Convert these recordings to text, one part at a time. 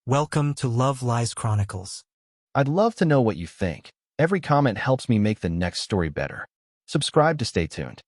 Welcome to Love Lies Chronicles. I'd love to know what you think. Every comment helps me make the next story better. Subscribe to stay tuned.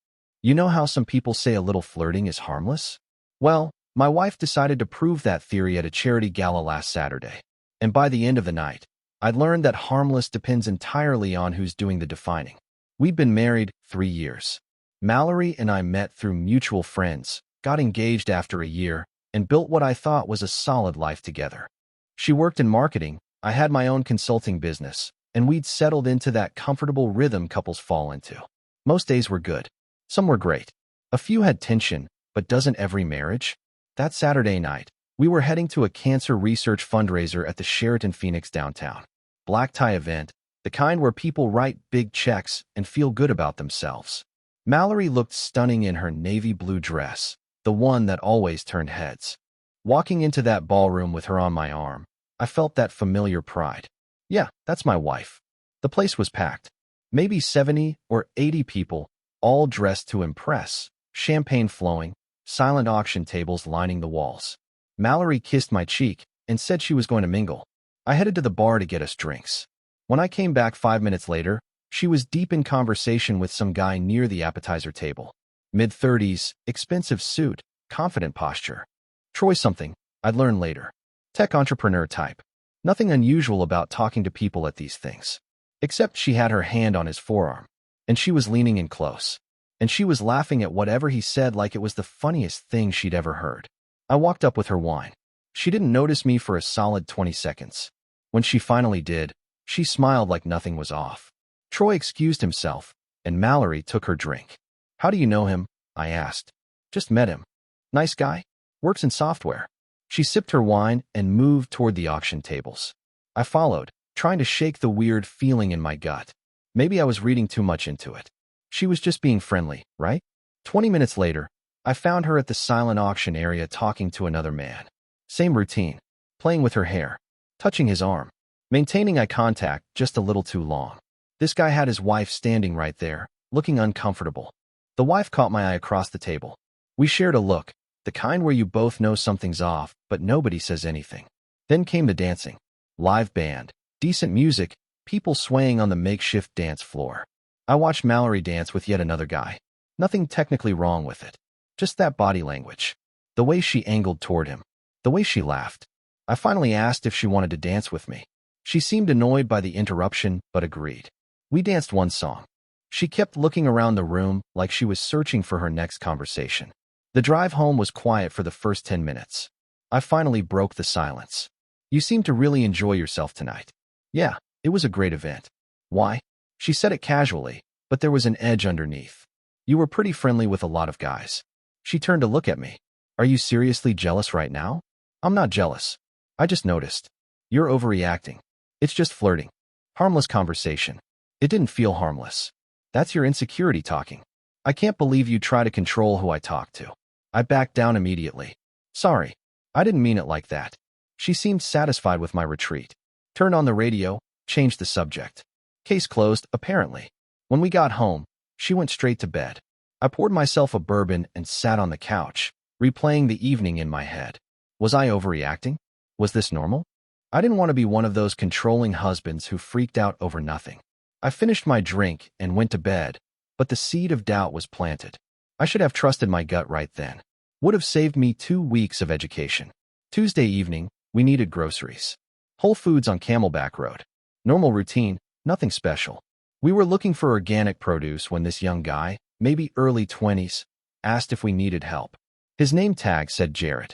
You know how some people say a little flirting is harmless? Well, my wife decided to prove that theory at a charity gala last Saturday. And by the end of the night, I'd learned that harmless depends entirely on who's doing the defining. We'd been married 3 years. Mallory and I met through mutual friends, got engaged after a year, and built what I thought was a solid life together. She worked in marketing, I had my own consulting business, and we'd settled into that comfortable rhythm couples fall into. Most days were good. Some were great. A few had tension, but doesn't every marriage? That Saturday night, we were heading to a cancer research fundraiser at the Sheraton Phoenix downtown. Black tie event, the kind where people write big checks and feel good about themselves. Mallory looked stunning in her navy blue dress, the one that always turned heads. Walking into that ballroom with her on my arm, I felt that familiar pride. Yeah, that's my wife. The place was packed. Maybe 70 or 80 people, all dressed to impress, champagne flowing, silent auction tables lining the walls. Mallory kissed my cheek and said she was going to mingle. I headed to the bar to get us drinks. When I came back 5 minutes later, she was deep in conversation with some guy near the appetizer table. Mid-30s, expensive suit, confident posture. Troy something, I'd learn later. Tech entrepreneur type. Nothing unusual about talking to people at these things. Except she had her hand on his forearm, and she was leaning in close. And she was laughing at whatever he said like it was the funniest thing she'd ever heard. I walked up with her wine. She didn't notice me for a solid 20 seconds. When she finally did, she smiled like nothing was off. Troy excused himself, and Mallory took her drink. How do you know him? I asked. Just met him. Nice guy? Works in software. She sipped her wine and moved toward the auction tables. I followed, trying to shake the weird feeling in my gut. Maybe I was reading too much into it. She was just being friendly, right? 20 minutes later, I found her at the silent auction area talking to another man. Same routine, playing with her hair, touching his arm, maintaining eye contact just a little too long. This guy had his wife standing right there, looking uncomfortable. The wife caught my eye across the table. We shared a look, the kind where you both know something's off, but nobody says anything. Then came the dancing. Live band, decent music, people swaying on the makeshift dance floor. I watched Mallory dance with yet another guy. Nothing technically wrong with it. Just that body language. The way she angled toward him. The way she laughed. I finally asked if she wanted to dance with me. She seemed annoyed by the interruption, but agreed. We danced one song. She kept looking around the room like she was searching for her next conversation. The drive home was quiet for the first 10 minutes. I finally broke the silence. You seem to really enjoy yourself tonight. Yeah, it was a great event. Why? She said it casually, but there was an edge underneath. You were pretty friendly with a lot of guys. She turned to look at me. Are you seriously jealous right now? I'm not jealous. I just noticed. You're overreacting. It's just flirting. Harmless conversation. It didn't feel harmless. That's your insecurity talking. I can't believe you try to control who I talk to. I backed down immediately. Sorry, I didn't mean it like that. She seemed satisfied with my retreat. Turned on the radio, changed the subject. Case closed, apparently. When we got home, she went straight to bed. I poured myself a bourbon and sat on the couch, replaying the evening in my head. Was I overreacting? Was this normal? I didn't want to be one of those controlling husbands who freaked out over nothing. I finished my drink and went to bed, but the seed of doubt was planted. I should have trusted my gut right then. Would have saved me 2 weeks of education. Tuesday evening, we needed groceries. Whole Foods on Camelback Road. Normal routine, nothing special. We were looking for organic produce when this young guy, maybe early 20s, asked if we needed help. His name tag said Jared.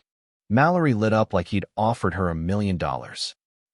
Mallory lit up like he'd offered her $1 million.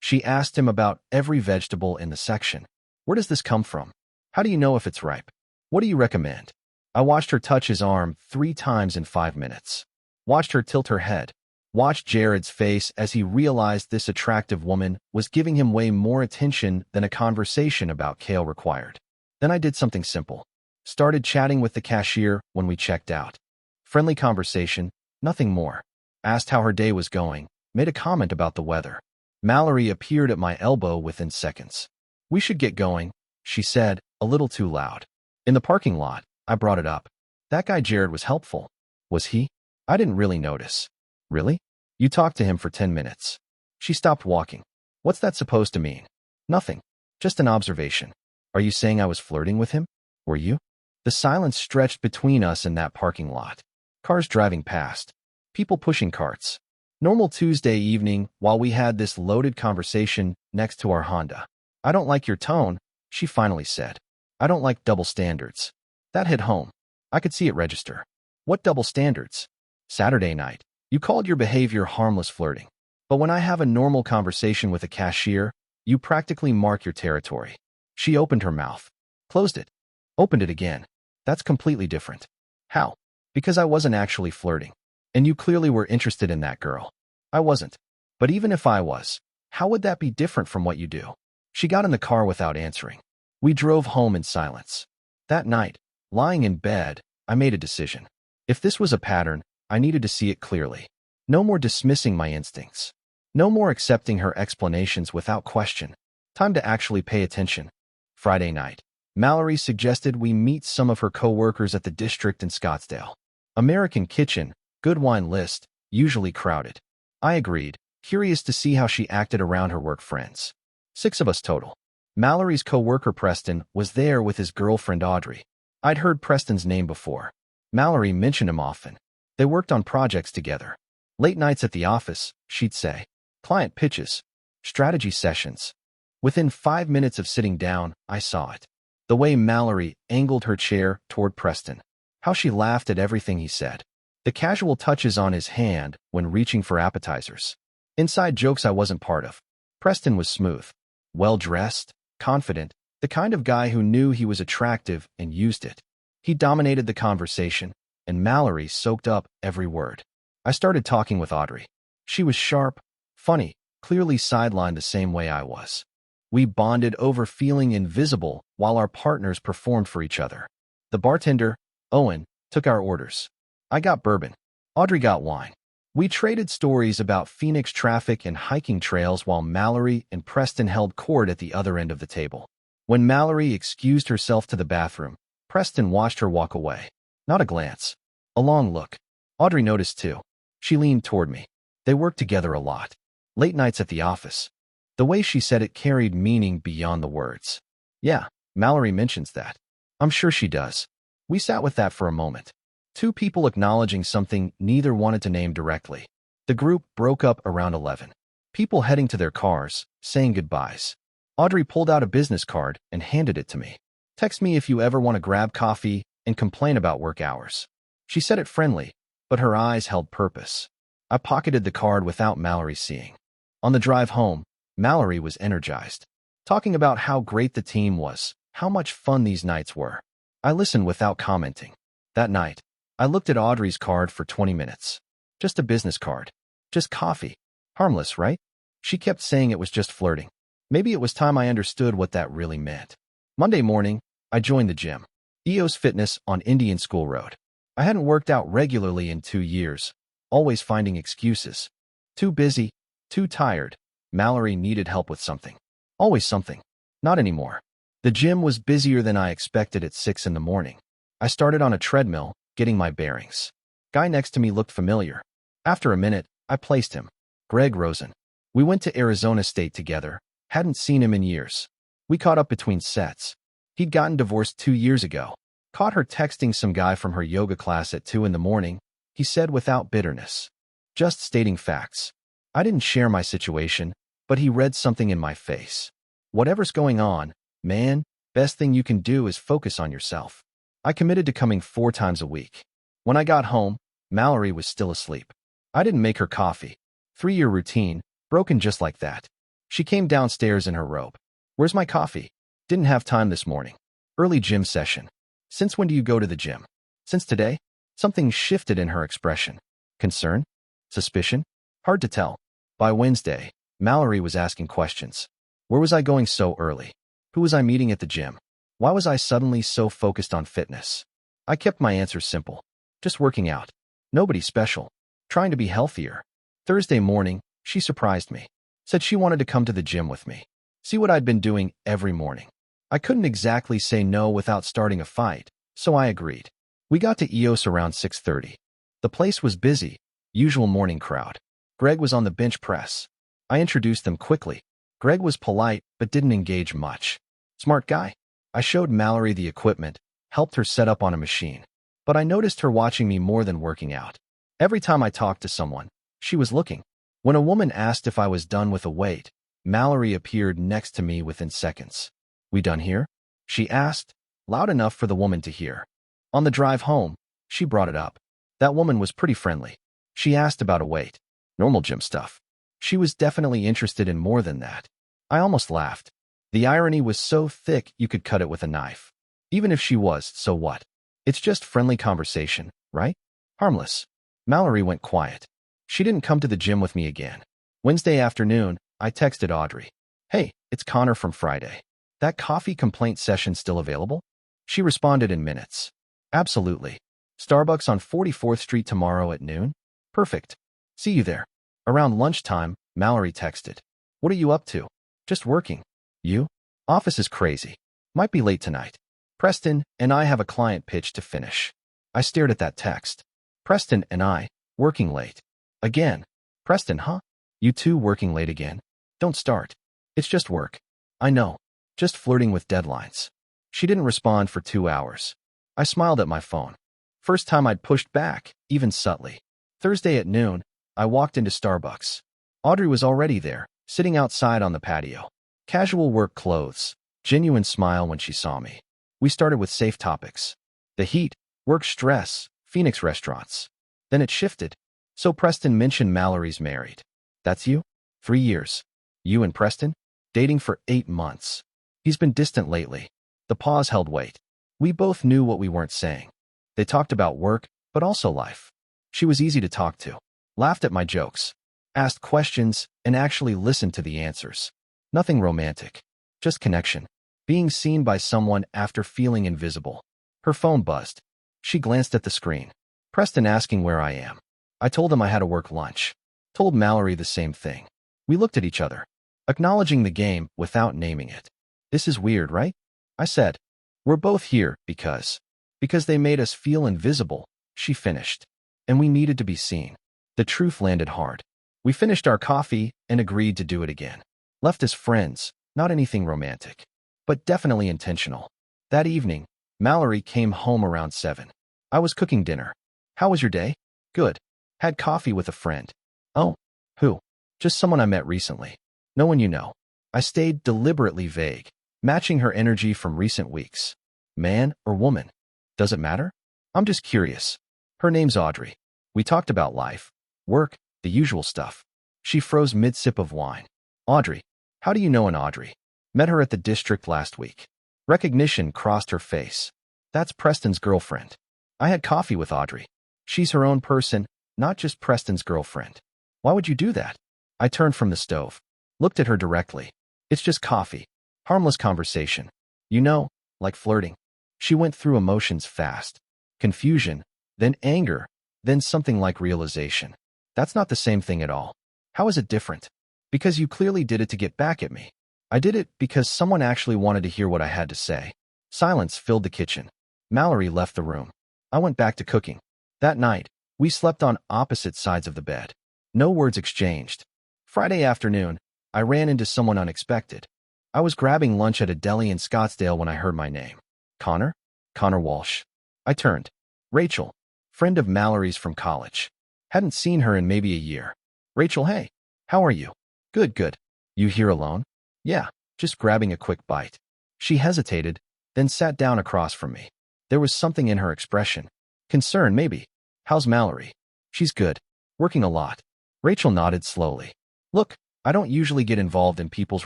She asked him about every vegetable in the section. Where does this come from? How do you know if it's ripe? What do you recommend? I watched her touch his arm 3 times in 5 minutes. Watched her tilt her head. Watched Jared's face as he realized this attractive woman was giving him way more attention than a conversation about kale required. Then I did something simple. Started chatting with the cashier when we checked out. Friendly conversation, nothing more. Asked how her day was going, made a comment about the weather. Mallory appeared at my elbow within seconds. We should get going, she said, a little too loud. In the parking lot, I brought it up. That guy Jared was helpful. Was he? I didn't really notice. Really? You talked to him for 10 minutes. She stopped walking. What's that supposed to mean? Nothing. Just an observation. Are you saying I was flirting with him? Were you? The silence stretched between us in that parking lot. Cars driving past. People pushing carts. Normal Tuesday evening while we had this loaded conversation next to our Honda. I don't like your tone, she finally said. I don't like double standards. That hit home. I could see it register. What double standards? Saturday night. You called your behavior harmless flirting. But when I have a normal conversation with a cashier, you practically mark your territory. She opened her mouth. Closed it. Opened it again. That's completely different. How? Because I wasn't actually flirting. And you clearly were interested in that girl. I wasn't. But even if I was, how would that be different from what you do? She got in the car without answering. We drove home in silence. That night, lying in bed, I made a decision. If this was a pattern, I needed to see it clearly. No more dismissing my instincts. No more accepting her explanations without question. Time to actually pay attention. Friday night. Mallory suggested we meet some of her co-workers at the district in Scottsdale. American kitchen, good wine list, usually crowded. I agreed, curious to see how she acted around her work friends. 6 of us total. Mallory's co-worker Preston was there with his girlfriend Audrey. I'd heard Preston's name before. Mallory mentioned him often. They worked on projects together. Late nights at the office, she'd say. Client pitches. Strategy sessions. Within 5 minutes of sitting down, I saw it. The way Mallory angled her chair toward Preston. How she laughed at everything he said. The casual touches on his hand when reaching for appetizers. Inside jokes I wasn't part of. Preston was smooth. Well-dressed, confident, the kind of guy who knew he was attractive and used it. He dominated the conversation, and Mallory soaked up every word. I started talking with Audrey. She was sharp, funny, clearly sidelined the same way I was. We bonded over feeling invisible while our partners performed for each other. The bartender, Owen, took our orders. I got bourbon. Audrey got wine. We traded stories about Phoenix traffic and hiking trails while Mallory and Preston held court at the other end of the table. When Mallory excused herself to the bathroom, Preston watched her walk away. Not a glance. A long look. Audrey noticed too. She leaned toward me. They worked together a lot. Late nights at the office. The way she said it carried meaning beyond the words. Yeah, Mallory mentions that. I'm sure she does. We sat with that for a moment. 2 people acknowledging something neither wanted to name directly. The group broke up around 11. People heading to their cars, saying goodbyes. Audrey pulled out a business card and handed it to me. Text me if you ever want to grab coffee and complain about work hours. She said it friendly, but her eyes held purpose. I pocketed the card without Mallory seeing. On the drive home, Mallory was energized, talking about how great the team was, how much fun these nights were. I listened without commenting. That night, I looked at Audrey's card for 20 minutes. Just a business card. Just coffee. Harmless, right? She kept saying it was just flirting. Maybe it was time I understood what that really meant. Monday morning, I joined the gym. EOS Fitness on Indian School Road. I hadn't worked out regularly in 2 years, always finding excuses. Too busy, too tired. Mallory needed help with something. Always something. Not anymore. The gym was busier than I expected at 6 in the morning. I started on a treadmill, getting my bearings. Guy next to me looked familiar. After a minute, I placed him. Greg Rosen. We went to Arizona State together. Hadn't seen him in years. We caught up between sets. He'd gotten divorced 2 years ago. Caught her texting some guy from her yoga class at 2 in the morning, he said without bitterness. Just stating facts. I didn't share my situation, but he read something in my face. Whatever's going on, man, best thing you can do is focus on yourself. I committed to coming 4 times a week. When I got home, Mallory was still asleep. I didn't make her coffee. 3-year routine, broken just like that. She came downstairs in her robe. Where's my coffee? Didn't have time this morning. Early gym session. Since when do you go to the gym? Since today? Something shifted in her expression. Concern? Suspicion? Hard to tell. By Wednesday, Mallory was asking questions. Where was I going so early? Who was I meeting at the gym? Why was I suddenly so focused on fitness? I kept my answers simple. Just working out. Nobody special. Trying to be healthier. Thursday morning, she surprised me. Said she wanted to come to the gym with me. See what I'd been doing every morning. I couldn't exactly say no without starting a fight, so I agreed. We got to EOS around 6:30. The place was busy, usual morning crowd. Greg was on the bench press. I introduced them quickly. Greg was polite, but didn't engage much. Smart guy. I showed Mallory the equipment, helped her set up on a machine. But I noticed her watching me more than working out. Every time I talked to someone, she was looking. When a woman asked if I was done with a weight, Mallory appeared next to me within seconds. "We done here?" she asked, loud enough for the woman to hear. On the drive home, she brought it up. That woman was pretty friendly. She asked about a weight. Normal gym stuff. She was definitely interested in more than that. I almost laughed. The irony was so thick you could cut it with a knife. Even if she was, so what? It's just friendly conversation, right? Harmless. Mallory went quiet. She didn't come to the gym with me again. Wednesday afternoon, I texted Audrey. "Hey, it's Connor from Friday. That coffee complaint session still available?" She responded in minutes. "Absolutely. Starbucks on 44th Street tomorrow at noon? Perfect. See you there." Around lunchtime, Mallory texted. "What are you up to?" "Just working." "You?" "Office is crazy. Might be late tonight. Preston and I have a client pitch to finish." I stared at that text. Preston and I, working late. Again. Preston, huh? You two working late again? Don't start. It's just work. I know. Just flirting with deadlines. She didn't respond for 2 hours. I smiled at my phone. First time I'd pushed back, even subtly. Thursday at noon, I walked into Starbucks. Audrey was already there, sitting outside on the patio. Casual work clothes, genuine smile when she saw me. We started with safe topics. The heat, work stress, Phoenix restaurants. Then it shifted. "So Preston mentioned Mallory's married. That's you? 3 years. You and Preston? Dating for 8 months. He's been distant lately." The pause held weight. We both knew what we weren't saying. They talked about work, but also life. She was easy to talk to. Laughed at my jokes. Asked questions, and actually listened to the answers. Nothing romantic. Just connection. Being seen by someone after feeling invisible. Her phone buzzed. She glanced at the screen. Preston asking where I am. I told him I had a work lunch. Told Mallory the same thing. We looked at each other, acknowledging the game without naming it. "This is weird, right?" I said. "We're both here because they made us feel invisible," she finished. "And we needed to be seen." The truth landed hard. We finished our coffee and agreed to do it again. Left as friends, not anything romantic, but definitely intentional. That evening, Mallory came home around 7. I was cooking dinner. "How was your day?" "Good. Had coffee with a friend." "Oh, who?" "Just someone I met recently." "No one you know." I stayed deliberately vague, matching her energy from recent weeks. "Man or woman? Does it matter?" "I'm just curious." "Her name's Audrey. We talked about life, work, the usual stuff." She froze mid-sip of wine. "Audrey? How do you know an Audrey?" "Met her at the district last week." Recognition crossed her face. "That's Preston's girlfriend." I had coffee with Audrey. She's her own person, not just Preston's girlfriend. "Why would you do that?" I turned from the stove. Looked at her directly. "It's just coffee. Harmless conversation. You know, like flirting." She went through emotions fast. Confusion, then anger, then something like realization. "That's not the same thing at all." "How is it different?" "Because you clearly did it to get back at me." "I did it because someone actually wanted to hear what I had to say." Silence filled the kitchen. Mallory left the room. I went back to cooking. That night, we slept on opposite sides of the bed. No words exchanged. Friday afternoon, I ran into someone unexpected. I was grabbing lunch at a deli in Scottsdale when I heard my name. "Connor?" "Connor Walsh." I turned. "Rachel, friend of Mallory's from college." Hadn't seen her in maybe a year. "Rachel, hey. How are you?" "Good, good." "You here alone?" "Yeah, just grabbing a quick bite." She hesitated, then sat down across from me. There was something in her expression. Concern, maybe. "How's Mallory?" "She's good. Working a lot." Rachel nodded slowly. "Look, I don't usually get involved in people's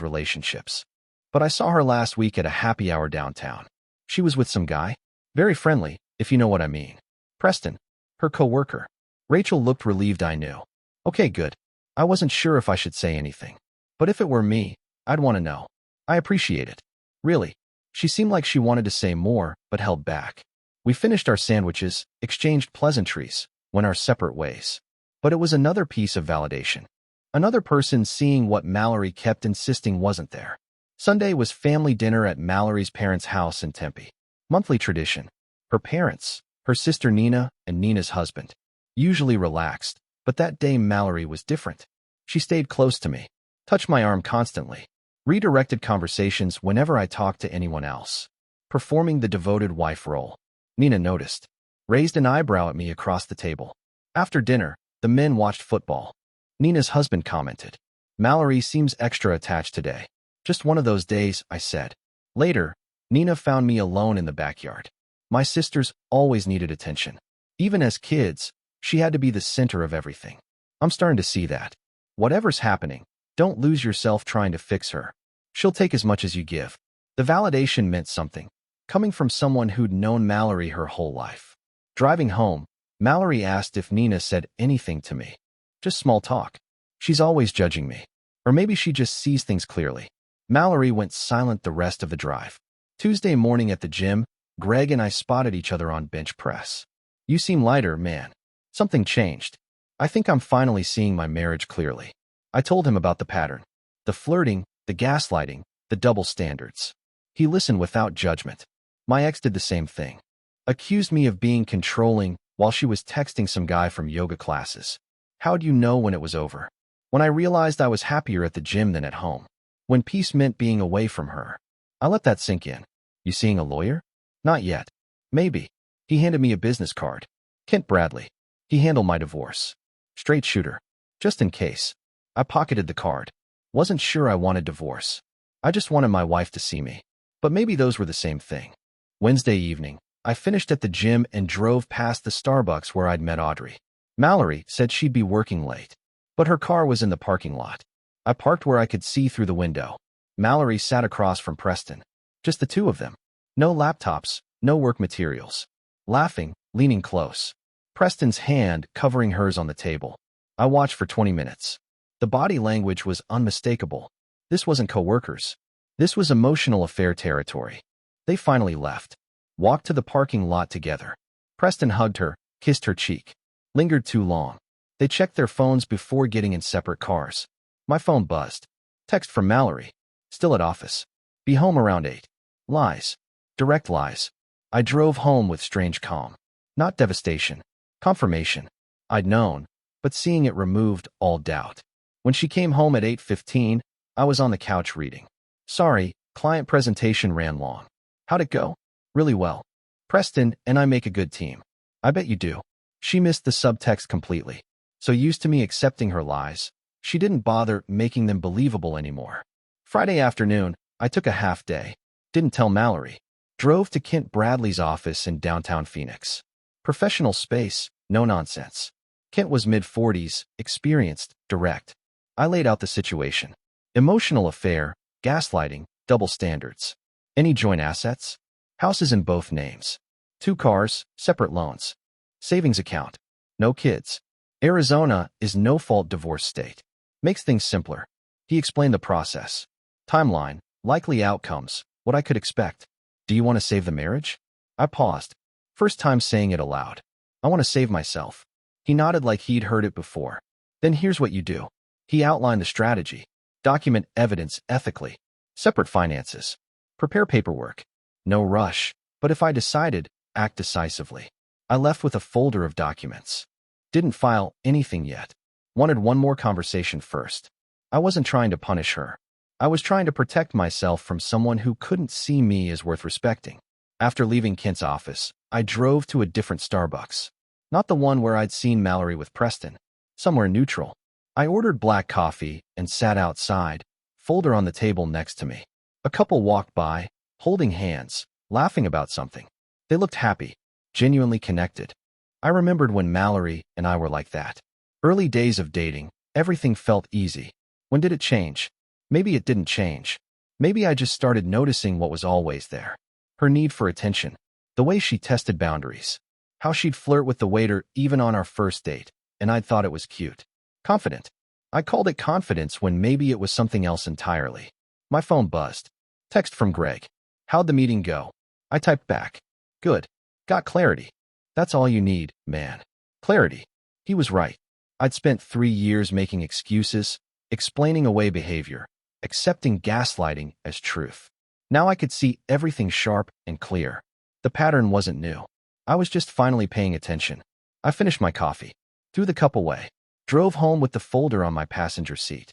relationships. But I saw her last week at a happy hour downtown. She was with some guy. Very friendly, if you know what I mean. Preston, her coworker." Rachel looked relieved I knew. "Okay, good." I wasn't sure if I should say anything. But if it were me, I'd want to know. "I appreciate it." "Really?" She seemed like she wanted to say more, but held back. We finished our sandwiches, exchanged pleasantries, went our separate ways. But it was another piece of validation. Another person seeing what Mallory kept insisting wasn't there. Sunday was family dinner at Mallory's parents' house in Tempe. Monthly tradition. Her parents, her sister Nina, and Nina's husband. Usually relaxed, but that day Mallory was different. She stayed close to me. touched my arm constantly, redirected conversations whenever I talked to anyone else, performing the devoted wife role. Nina noticed, raised an eyebrow at me across the table. After dinner, the men watched football. Nina's husband commented, "Mallory seems extra attached today." "Just one of those days," I said. Later, Nina found me alone in the backyard. My sisters always needed attention. Even as kids, she had to be the center of everything. I'm starting to see that. Whatever's happening, don't lose yourself trying to fix her. She'll take as much as you give. The validation meant something, coming from someone who'd known Mallory her whole life. Driving home, Mallory asked if Nina said anything to me. Just small talk. She's always judging me. Or maybe she just sees things clearly. Mallory went silent the rest of the drive. Tuesday morning at the gym, Greg and I spotted each other on bench press. "You seem lighter, man." Something changed. I think I'm finally seeing my marriage clearly. I told him about the pattern. The flirting, the gaslighting, the double standards. He listened without judgment. My ex did the same thing. Accused me of being controlling while she was texting some guy from yoga classes. How'd you know when it was over? When I realized I was happier at the gym than at home. When peace meant being away from her. I let that sink in. "You seeing a lawyer?" "Not yet. Maybe." He handed me a business card. "Kent Bradley. He handled my divorce. Straight shooter. Just in case." I pocketed the card. Wasn't sure I wanted divorce. I just wanted my wife to see me. But maybe those were the same thing. Wednesday evening, I finished at the gym and drove past the Starbucks where I'd met Audrey. Mallory said she'd be working late, but her car was in the parking lot. I parked where I could see through the window. Mallory sat across from Preston. Just the two of them. No laptops, no work materials. Laughing, leaning close. Preston's hand covering hers on the table. I watched for 20 minutes. The body language was unmistakable. This wasn't coworkers. This was emotional affair territory. They finally left. Walked to the parking lot together. Preston hugged her, kissed her cheek. Lingered too long. They checked their phones before getting in separate cars. My phone buzzed. Text from Mallory. "Still at office. Be home around 8. Lies. Direct lies. I drove home with strange calm. Not devastation. Confirmation. I'd known, but seeing it removed all doubt. When she came home at 8:15, I was on the couch reading. "Sorry, client presentation ran long." "How'd it go?" "Really well. Preston and I make a good team." "I bet you do." She missed the subtext completely. So used to me accepting her lies, she didn't bother making them believable anymore. Friday afternoon, I took a half day. Didn't tell Mallory. Drove to Kent Bradley's office in downtown Phoenix. Professional space, no nonsense. Kent was mid-40s, experienced, direct. I laid out the situation. Emotional affair, gaslighting, double standards. Any joint assets? Houses in both names. 2 cars, separate loans. Savings account. No kids. Arizona is no-fault divorce state. Makes things simpler. He explained the process. Timeline, likely outcomes, what I could expect. "Do you want to save the marriage?" I paused. First time saying it aloud. "I want to save myself." He nodded like he'd heard it before. "Then here's what you do." He outlined the strategy. Document evidence ethically. Separate finances. Prepare paperwork. No rush. But if I decided, act decisively. I left with a folder of documents. Didn't file anything yet. Wanted one more conversation first. I wasn't trying to punish her. I was trying to protect myself from someone who couldn't see me as worth respecting. After leaving Kent's office, I drove to a different Starbucks. Not the one where I'd seen Mallory with Preston. Somewhere neutral. I ordered black coffee and sat outside, folder on the table next to me. A couple walked by, holding hands, laughing about something. They looked happy, genuinely connected. I remembered when Mallory and I were like that. Early days of dating, everything felt easy. When did it change? Maybe it didn't change. Maybe I just started noticing what was always there. Her need for attention. The way she tested boundaries. How she'd flirt with the waiter even on our first date, and I'd thought it was cute. Confident. I called it confidence when maybe it was something else entirely. My phone buzzed. Text from Greg. "How'd the meeting go?" I typed back. "Good. Got clarity." That's all you need, man. Clarity. He was right. I'd spent 3 years making excuses, explaining away behavior, accepting gaslighting as truth. Now I could see everything sharp and clear. The pattern wasn't new. I was just finally paying attention. I finished my coffee, threw the cup away, drove home with the folder on my passenger seat.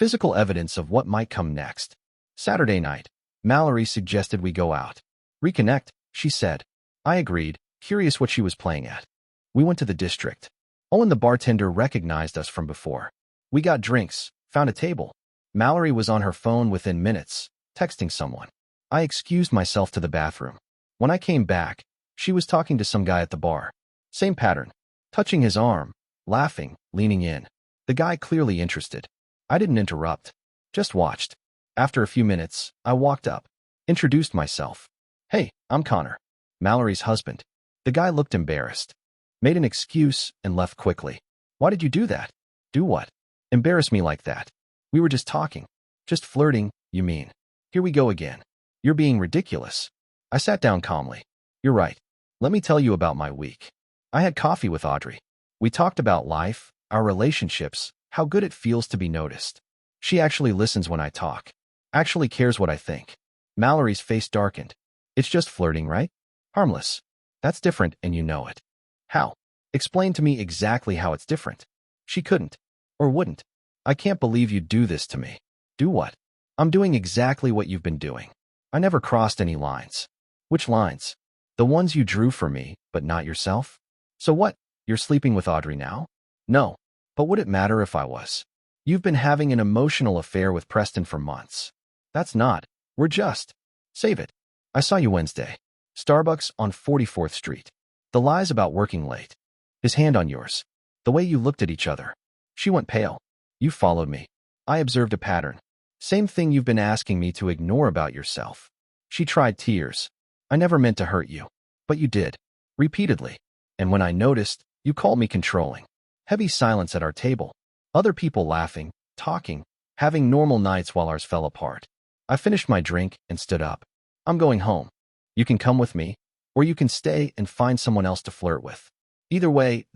Physical evidence of what might come next. Saturday night. Mallory suggested we go out. Reconnect, she said. I agreed, curious what she was playing at. We went to the district. Owen the bartender recognized us from before. We got drinks, found a table. Mallory was on her phone within minutes, texting someone. I excused myself to the bathroom. When I came back, she was talking to some guy at the bar. Same pattern. Touching his arm, laughing, leaning in. The guy clearly interested. I didn't interrupt. Just watched. After a few minutes, I walked up. Introduced myself. Hey, I'm Connor. Mallory's husband. The guy looked embarrassed. Made an excuse and left quickly. Why did you do that? Do what? Embarrass me like that. We were just talking. Just flirting, you mean. Here we go again. You're being ridiculous. I sat down calmly. You're right. Let me tell you about my week. I had coffee with Audrey. We talked about life, our relationships, how good it feels to be noticed. She actually listens when I talk. Actually cares what I think. Mallory's face darkened. It's just flirting, right? Harmless. That's different and you know it. How? Explain to me exactly how it's different. She couldn't. Or wouldn't. I can't believe you'd do this to me. Do what? I'm doing exactly what you've been doing. I never crossed any lines. Which lines? The ones you drew for me, but not yourself? So what? You're sleeping with Audrey now? No. But would it matter if I was? You've been having an emotional affair with Preston for months. That's not. We're just. Save it. I saw you Wednesday. Starbucks on 44th Street. The lies about working late. His hand on yours. The way you looked at each other. She went pale. You followed me. I observed a pattern. Same thing you've been asking me to ignore about yourself. She tried tears. I never meant to hurt you. But you did. Repeatedly. And when I noticed, you called me controlling. Heavy silence at our table. Other people laughing, talking, having normal nights while ours fell apart. I finished my drink and stood up. I'm going home. You can come with me, or you can stay and find someone else to flirt with. Either way,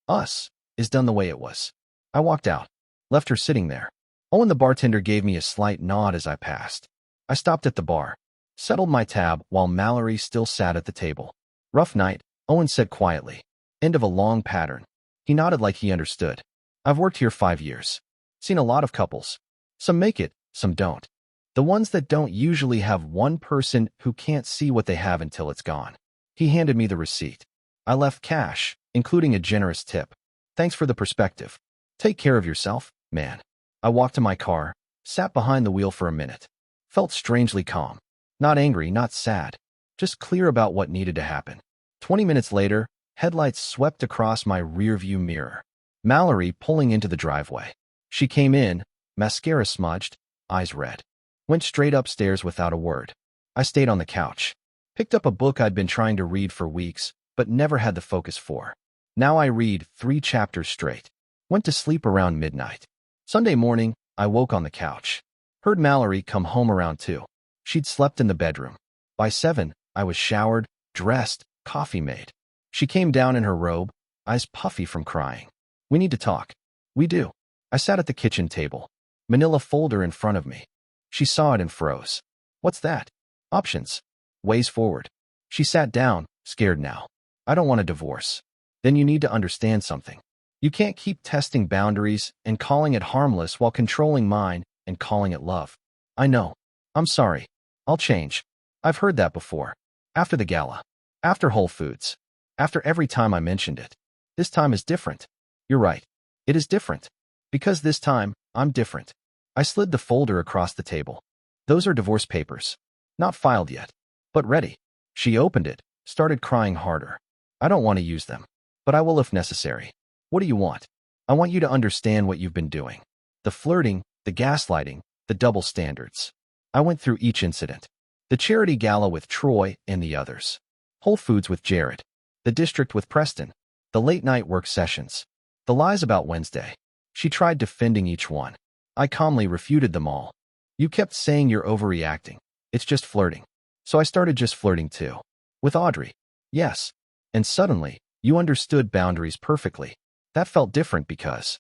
us, is done the way it was. I walked out, left her sitting there. Owen the bartender gave me a slight nod as I passed. I stopped at the bar, settled my tab while Mallory still sat at the table. Rough night, Owen said quietly. End of a long pattern. He nodded like he understood. I've worked here 5 years. Seen a lot of couples. Some make it, some don't. The ones that don't usually have one person who can't see what they have until it's gone. He handed me the receipt. I left cash, including a generous tip. Thanks for the perspective. Take care of yourself, man. I walked to my car, sat behind the wheel for a minute. Felt strangely calm. Not angry, not sad. Just clear about what needed to happen. 20 minutes later, headlights swept across my rearview mirror. Mallory pulling into the driveway. She came in, mascara smudged, eyes red. Went straight upstairs without a word. I stayed on the couch. Picked up a book I'd been trying to read for weeks, but never had the focus for. Now I read 3 chapters straight. Went to sleep around midnight. Sunday morning, I woke on the couch. Heard Mallory come home around 2. She'd slept in the bedroom. By 7, I was showered, dressed, coffee made. She came down in her robe, eyes puffy from crying. We need to talk. We do. I sat at the kitchen table. Manila folder in front of me. She saw it and froze. What's that? Options. Ways forward. She sat down, scared now. I don't want a divorce. Then you need to understand something. You can't keep testing boundaries and calling it harmless while controlling mine and calling it love. I know. I'm sorry. I'll change. I've heard that before. After the gala. After Whole Foods. After every time I mentioned it. This time is different. You're right. It is different. Because this time, I'm different. I slid the folder across the table. Those are divorce papers. Not filed yet. But ready. She opened it, started crying harder. I don't want to use them. But I will if necessary. What do you want? I want you to understand what you've been doing. The flirting, the gaslighting, the double standards. I went through each incident. The charity gala with Troy and the others. Whole Foods with Jared. The district with Preston. The late night work sessions. The lies about Wednesday. She tried defending each one. I calmly refuted them all. You kept saying you're overreacting. It's just flirting. So I started just flirting too. With Audrey. Yes. And suddenly, you understood boundaries perfectly. That felt different because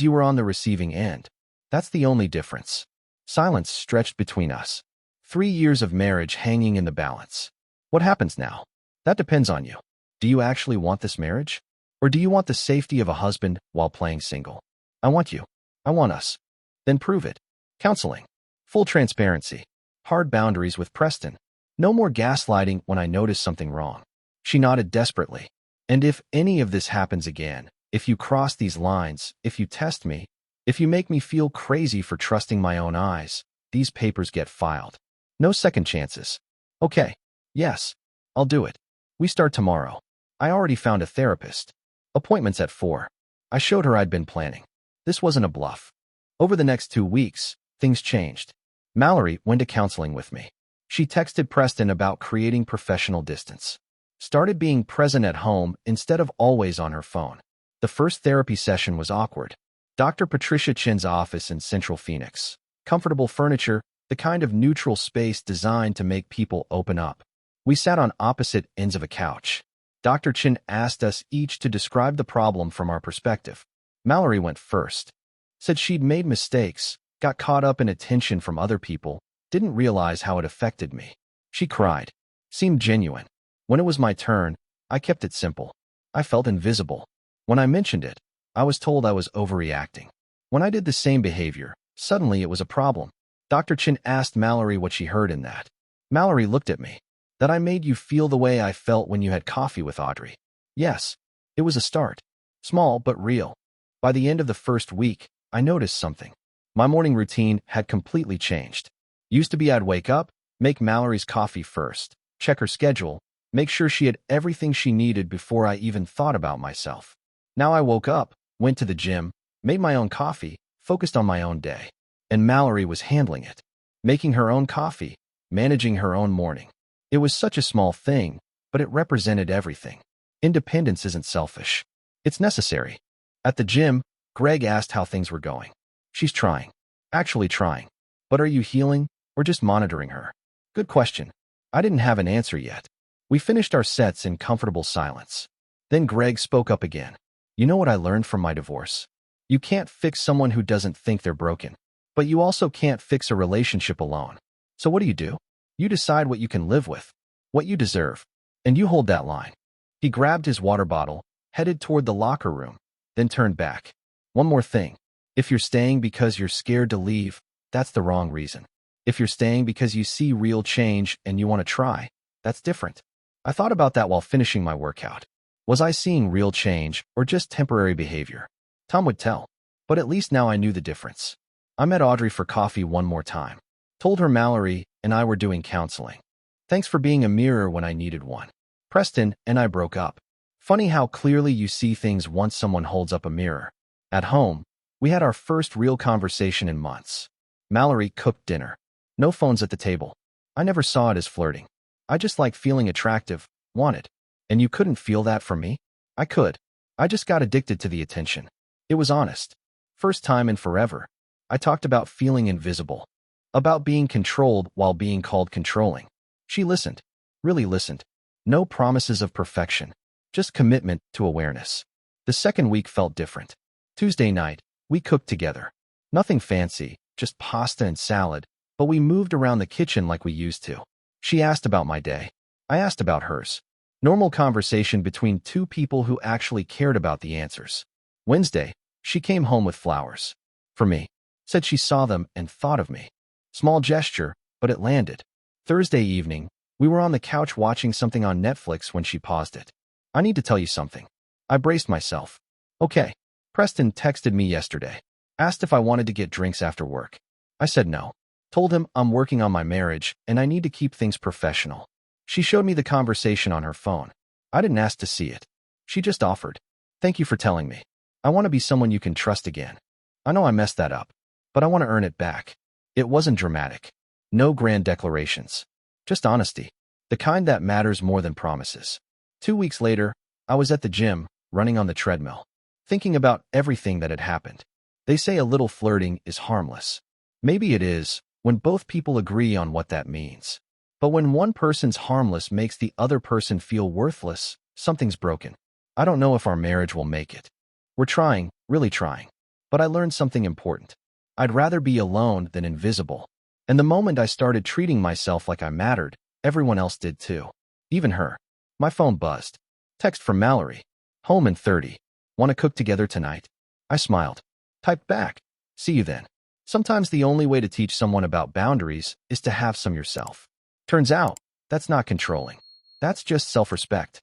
you were on the receiving end. That's the only difference. Silence stretched between us. 3 years of marriage hanging in the balance. What happens now? That depends on you. Do you actually want this marriage? Or do you want the safety of a husband while playing single? I want you. I want us. Then prove it. Counseling. Full transparency. Hard boundaries with Preston. No more gaslighting when I notice something wrong. She nodded desperately. And if any of this happens again, if you cross these lines, if you test me, if you make me feel crazy for trusting my own eyes, these papers get filed. No second chances. Okay. Yes. I'll do it. We start tomorrow. I already found a therapist. Appointments at 4. I showed her I'd been planning. This wasn't a bluff. Over the next 2 weeks, things changed. Mallory went to counseling with me. She texted Preston about creating professional distance. Started being present at home instead of always on her phone. The first therapy session was awkward. Dr. Patricia Chin's office in Central Phoenix. Comfortable furniture, the kind of neutral space designed to make people open up. We sat on opposite ends of a couch. Dr. Chin asked us each to describe the problem from our perspective. Mallory went first. Said she'd made mistakes, got caught up in attention from other people, didn't realize how it affected me. She cried. Seemed genuine. When it was my turn, I kept it simple. I felt invisible. When I mentioned it, I was told I was overreacting. When I did the same behavior, suddenly it was a problem. Dr. Chin asked Mallory what she heard in that. Mallory looked at me. That I made you feel the way I felt when you had coffee with Audrey. Yes, it was a start. Small but real. By the end of the first week, I noticed something. My morning routine had completely changed. Used to be I'd wake up, make Mallory's coffee first, check her schedule, make sure she had everything she needed before I even thought about myself. Now I woke up, went to the gym, made my own coffee, focused on my own day. And Mallory was handling it. Making her own coffee, managing her own morning. It was such a small thing, but it represented everything. Independence isn't selfish. It's necessary. At the gym, Greg asked how things were going. She's trying. Actually trying. But are you healing, or just monitoring her? Good question. I didn't have an answer yet. We finished our sets in comfortable silence. Then Greg spoke up again. You know what I learned from my divorce? You can't fix someone who doesn't think they're broken. But you also can't fix a relationship alone. So what do? You decide what you can live with, what you deserve, and you hold that line. He grabbed his water bottle, headed toward the locker room, then turned back. One more thing. If you're staying because you're scared to leave, that's the wrong reason. If you're staying because you see real change and you want to try, that's different. I thought about that while finishing my workout. Was I seeing real change or just temporary behavior? Tom would tell. But at least now I knew the difference. I met Audrey for coffee one more time. Told her Mallory and I were doing counseling. Thanks for being a mirror when I needed one. Preston and I broke up. Funny how clearly you see things once someone holds up a mirror. At home, we had our first real conversation in months. Mallory cooked dinner. No phones at the table. I never saw it as flirting. I just liked feeling attractive, wanted. And you couldn't feel that from me? I could. I just got addicted to the attention. It was honest. First time in forever. I talked about feeling invisible. About being controlled while being called controlling. She listened. Really listened. No promises of perfection. Just commitment to awareness. The second week felt different. Tuesday night, we cooked together. Nothing fancy, just pasta and salad, but we moved around the kitchen like we used to. She asked about my day. I asked about hers. Normal conversation between two people who actually cared about the answers. Wednesday, she came home with flowers. For me. Said she saw them and thought of me. Small gesture, but it landed. Thursday evening, we were on the couch watching something on Netflix when she paused it. I need to tell you something. I braced myself. Okay. Preston texted me yesterday. Asked if I wanted to get drinks after work. I said no. Told him I'm working on my marriage and I need to keep things professional. She showed me the conversation on her phone. I didn't ask to see it. She just offered. Thank you for telling me. I want to be someone you can trust again. I know I messed that up, but I want to earn it back. It wasn't dramatic. No grand declarations. Just honesty. The kind that matters more than promises. 2 weeks later, I was at the gym, running on the treadmill, thinking about everything that had happened. They say a little flirting is harmless. Maybe it is, when both people agree on what that means. But when one person's harmless makes the other person feel worthless, something's broken. I don't know if our marriage will make it. We're trying, really trying. But I learned something important. I'd rather be alone than invisible. And the moment I started treating myself like I mattered, everyone else did too. Even her. My phone buzzed. Text from Mallory. Home in 30. Want to cook together tonight? I smiled. Typed back. See you then. Sometimes the only way to teach someone about boundaries is to have some yourself. Turns out, that's not controlling. That's just self-respect.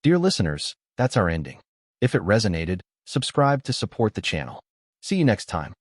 Dear listeners, that's our ending. If it resonated, subscribe to support the channel. See you next time.